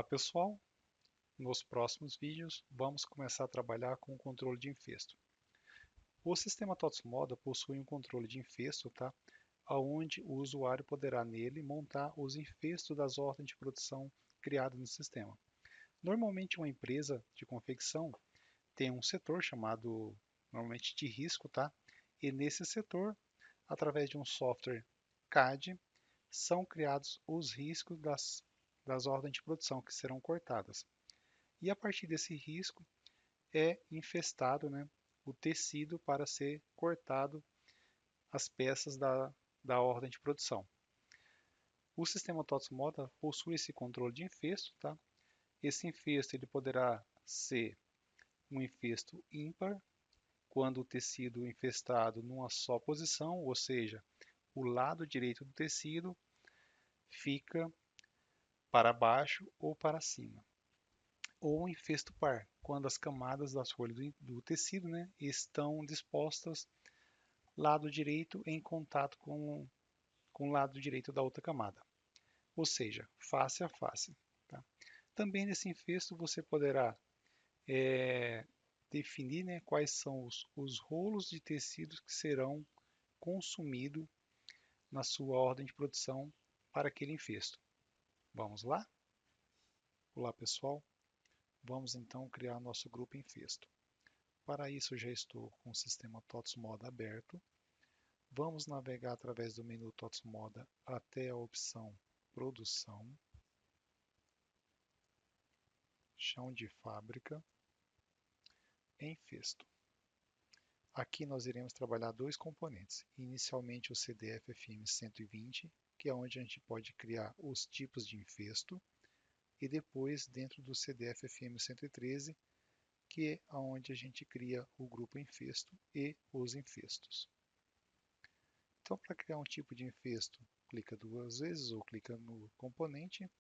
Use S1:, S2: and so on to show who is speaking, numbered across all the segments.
S1: Olá pessoal, nos próximos vídeos vamos começar a trabalhar com o controle de infesto. O sistema TOTS Moda possui um controle de infesto, tá? Onde o usuário poderá nele montar os infestos das ordens de produção criadas no sistema. Normalmente uma empresa de confecção tem um setor chamado normalmente de risco, tá? E nesse setor, através de um software CAD, são criados os riscos das ordens de produção que serão cortadas. E a partir desse risco é infestado, né, o tecido para ser cortado as peças da ordem de produção. O sistema TOTS Moda possui esse controle de infesto, tá? Esse infesto ele poderá ser um infesto ímpar, quando o tecido infestado numa só posição, ou seja, o lado direito do tecido fica para baixo ou para cima. Ou um infesto par, quando as camadas das folhas do tecido, né, estão dispostas lado direito em contato com o lado direito da outra camada, ou seja, face a face. Tá? Também nesse infesto você poderá definir, né, quais são os rolos de tecidos que serão consumidos na sua ordem de produção para aquele infesto. Vamos lá? Olá pessoal, vamos então criar nosso grupo infesto. Para isso eu já estou com o sistema TOTS Moda aberto. Vamos navegar através do menu TOTS Moda até a opção Produção, Chão de Fábrica, Infesto. Aqui nós iremos trabalhar dois componentes. Inicialmente o CDF-FM120, que é onde a gente pode criar os tipos de infesto, e depois dentro do CDF-FM113, que é onde a gente cria o grupo infesto e os infestos. Então, para criar um tipo de infesto, clica duas vezes ou clica no componente.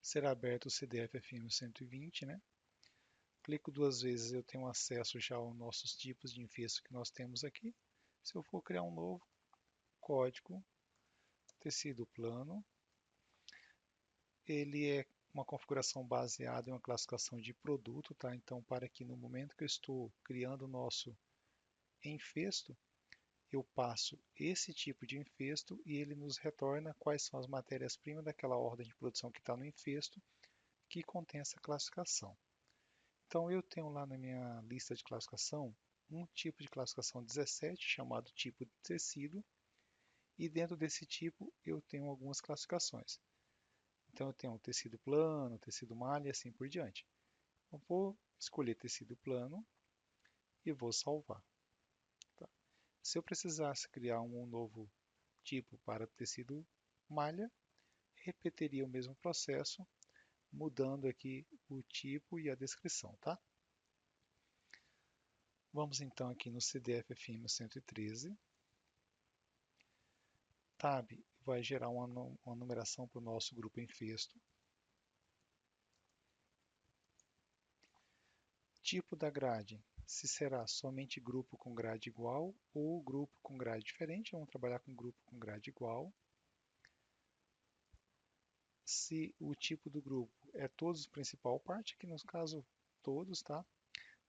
S1: Será aberto o CDF-FM120, né? Clico duas vezes, eu tenho acesso já aos nossos tipos de infesto que nós temos aqui. Se eu for criar um novo, código, tecido plano, ele é uma configuração baseada em uma classificação de produto, tá? Então, para que no momento que eu estou criando o nosso infesto, eu passo esse tipo de infesto e ele nos retorna quais são as matérias-primas daquela ordem de produção que está no infesto, que contém essa classificação. Então eu tenho lá na minha lista de classificação um tipo de classificação 17 chamado tipo de tecido, e dentro desse tipo eu tenho algumas classificações. Então eu tenho um tecido plano, tecido malha e assim por diante. Eu vou escolher tecido plano e vou salvar. Tá? Se eu precisasse criar um novo tipo para tecido malha, repetiria o mesmo processo, mudando aqui o tipo e a descrição, tá? Vamos então aqui no CDF-FM 113. Tab vai gerar uma numeração para o nosso grupo infesto. Tipo da grade, se será somente grupo com grade igual ou grupo com grade diferente. Vamos trabalhar com grupo com grade igual. Se o tipo do grupo é todos principal parte, aqui no caso todos, tá?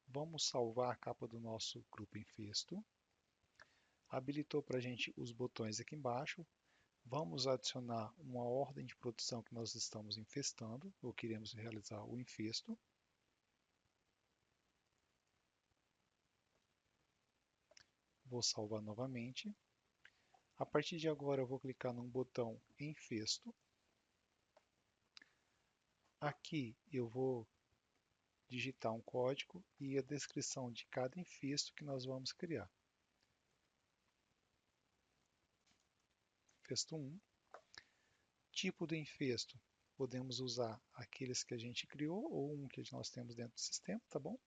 S1: Vamos salvar a capa do nosso grupo infesto. Habilitou para a gente os botões aqui embaixo. Vamos adicionar uma ordem de produção que nós estamos infestando, ou queremos realizar o infesto. Vou salvar novamente. A partir de agora eu vou clicar no botão Infesto. Aqui eu vou digitar um código e a descrição de cada infesto que nós vamos criar. Infesto 1. Tipo do infesto. Podemos usar aqueles que a gente criou ou um que nós temos dentro do sistema, tá bom?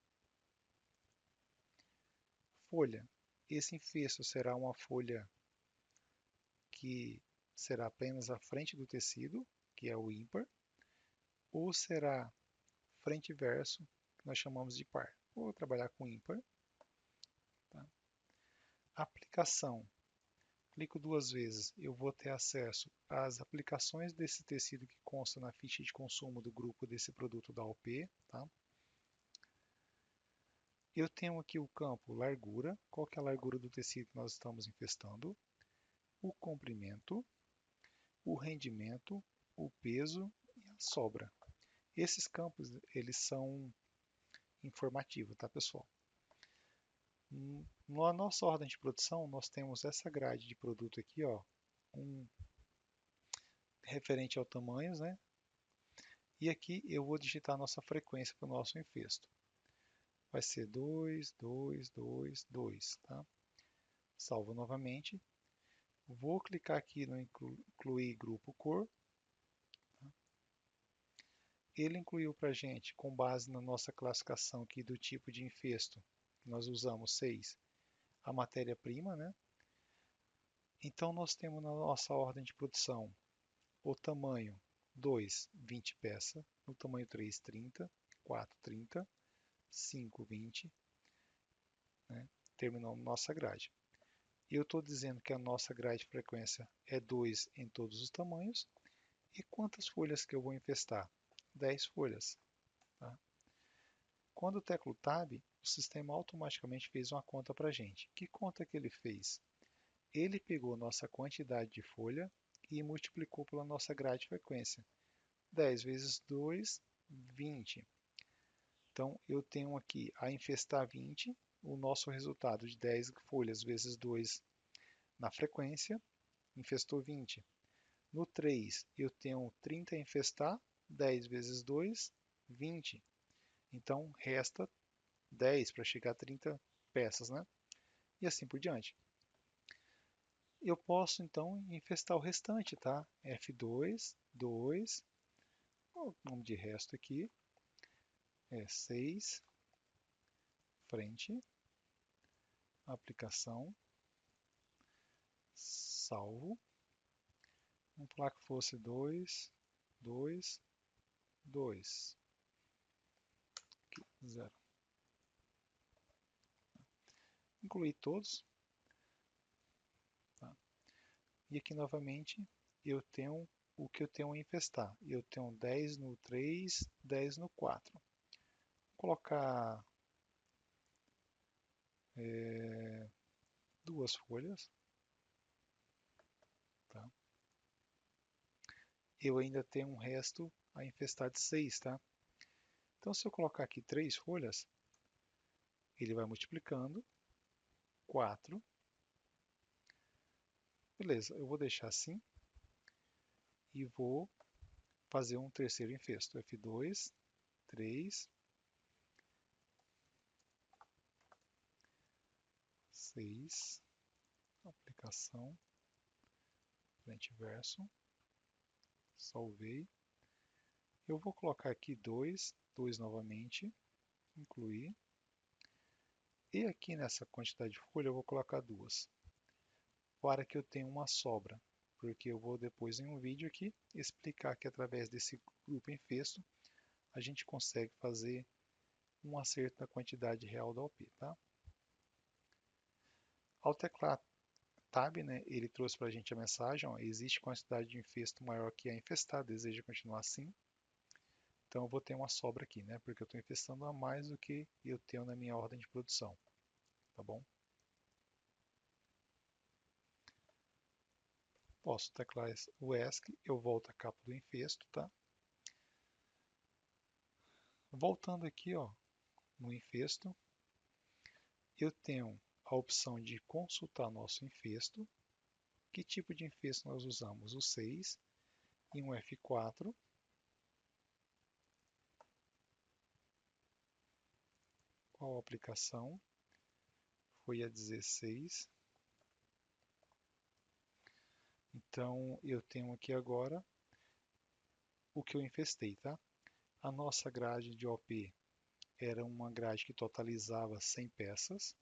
S1: Folha. Esse infesto será uma folha que será apenas a frente do tecido, que é o ímpar, ou será frente e verso, que nós chamamos de par. Vou trabalhar com ímpar. Tá? Aplicação. aplico duas vezes, eu vou ter acesso às aplicações desse tecido que consta na ficha de consumo do grupo desse produto da OP, tá? Eu tenho aqui o campo largura, qual que é a largura do tecido que nós estamos infestando, o comprimento, o rendimento, o peso e a sobra. Esses campos, eles são informativos, tá, pessoal? Na nossa ordem de produção, nós temos essa grade de produto aqui, ó, um referente ao tamanhos, né? E aqui eu vou digitar a nossa frequência para o nosso infesto. Vai ser 2, 2, 2, 2, tá? Salvo novamente. Vou clicar aqui no incluir grupo cor. Ele incluiu para a gente, com base na nossa classificação aqui do tipo de infesto, nós usamos 6, a matéria-prima, né? Então nós temos na nossa ordem de produção o tamanho 2, 20 peças, no tamanho 3, 30, 4, 30, 5, 20, né? Terminando nossa grade. Eu estou dizendo que a nossa grade de frequência é 2 em todos os tamanhos. E quantas folhas que eu vou infestar? 10 folhas. Tá? Quando eu teclo Tab, o sistema automaticamente fez uma conta para a gente. Que conta que ele fez? Ele pegou nossa quantidade de folha e multiplicou pela nossa grade de frequência. 10 vezes 2, 20. Então, eu tenho aqui a infestar 20, o nosso resultado de 10 folhas vezes 2 na frequência, infestou 20. No 3, eu tenho 30 a infestar, 10 vezes 2, 20. Então, resta 10 para chegar a 30 peças, né? E assim por diante. Eu posso, então, infestar o restante, tá? F2, 2, o nome de resto aqui é 6, frente, aplicação, salvo. Vamos falar que fosse 2, 2, 2, 0. Incluir todos. Tá? E aqui novamente eu tenho o que eu tenho a infestar. Eu tenho 10 no 3, 10 no 4. Vou colocar duas folhas. Tá? Eu ainda tenho um resto a infestar de 6. Tá? Então se eu colocar aqui 3 folhas, ele vai multiplicando. 4. Beleza, eu vou deixar assim. E vou fazer um terceiro infesto. F2, 3, 6, aplicação, frente e verso, salvei. Eu vou colocar aqui 2, 2 novamente, incluir. E aqui nessa quantidade de folha eu vou colocar 2, para que eu tenha uma sobra. Porque eu vou depois em um vídeo aqui explicar que através desse grupo infesto a gente consegue fazer um acerto da quantidade real da OP, tá? Ao teclar Tab, né, ele trouxe para a gente a mensagem, ó, existe quantidade de infesto maior que a infestar, deseja continuar assim. Então eu vou ter uma sobra aqui, né, porque eu estou infestando a mais do que eu tenho na minha ordem de produção, tá bom? Posso teclar o ESC, eu volto à capa do infesto, tá? Voltando aqui, ó, no infesto, eu tenho a opção de consultar nosso infesto. Que tipo de infesto nós usamos? O 6 e um F4. Qual aplicação? Foi a 16. Então, eu tenho aqui agora o que eu infestei, tá? A nossa grade de OP era uma grade que totalizava 100 peças.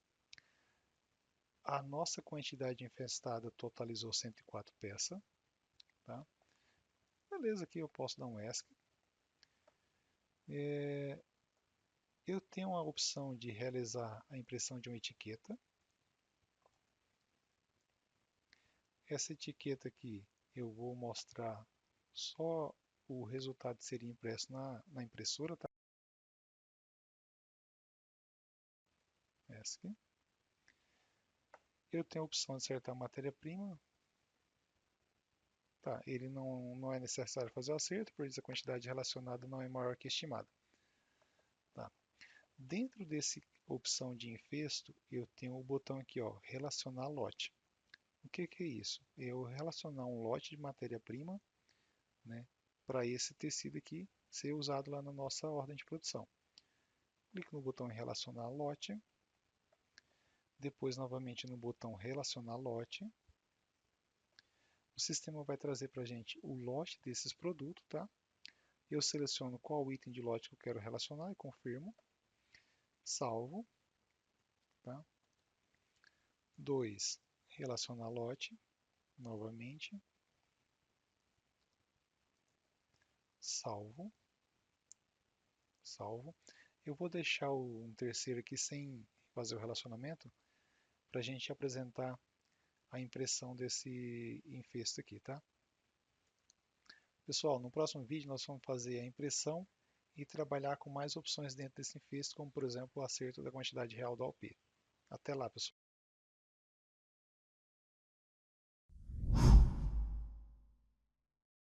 S1: A nossa quantidade infestada totalizou 104 peças, tá? Beleza, aqui eu posso dar um ESC. Eu tenho a opção de realizar a impressão de uma etiqueta. Essa etiqueta aqui eu vou mostrar só o resultado que seria impresso na impressora, tá? Essa aqui. Eu tenho a opção de acertar a matéria-prima. Tá, ele não é necessário fazer o acerto, pois a quantidade relacionada não é maior que estimada. Tá. Dentro dessa opção de infesto, eu tenho o botão aqui, ó, relacionar lote. O que é isso? Eu relacionar um lote de matéria-prima, né, para esse tecido aqui ser usado lá na nossa ordem de produção. Clico no botão relacionar lote, depois novamente no botão relacionar lote. O sistema vai trazer para a gente o lote desses produtos, tá? Eu seleciono qual item de lote que eu quero relacionar e confirmo. Salvo. Tá? 2. Relacionar lote. Novamente. Salvo. Salvo. Eu vou deixar um terceiro aqui sem fazer o relacionamento para a gente apresentar a impressão desse infesto aqui, tá? Pessoal, no próximo vídeo nós vamos fazer a impressão e trabalhar com mais opções dentro desse infesto, como por exemplo o acerto da quantidade real do AOP. Até lá, pessoal.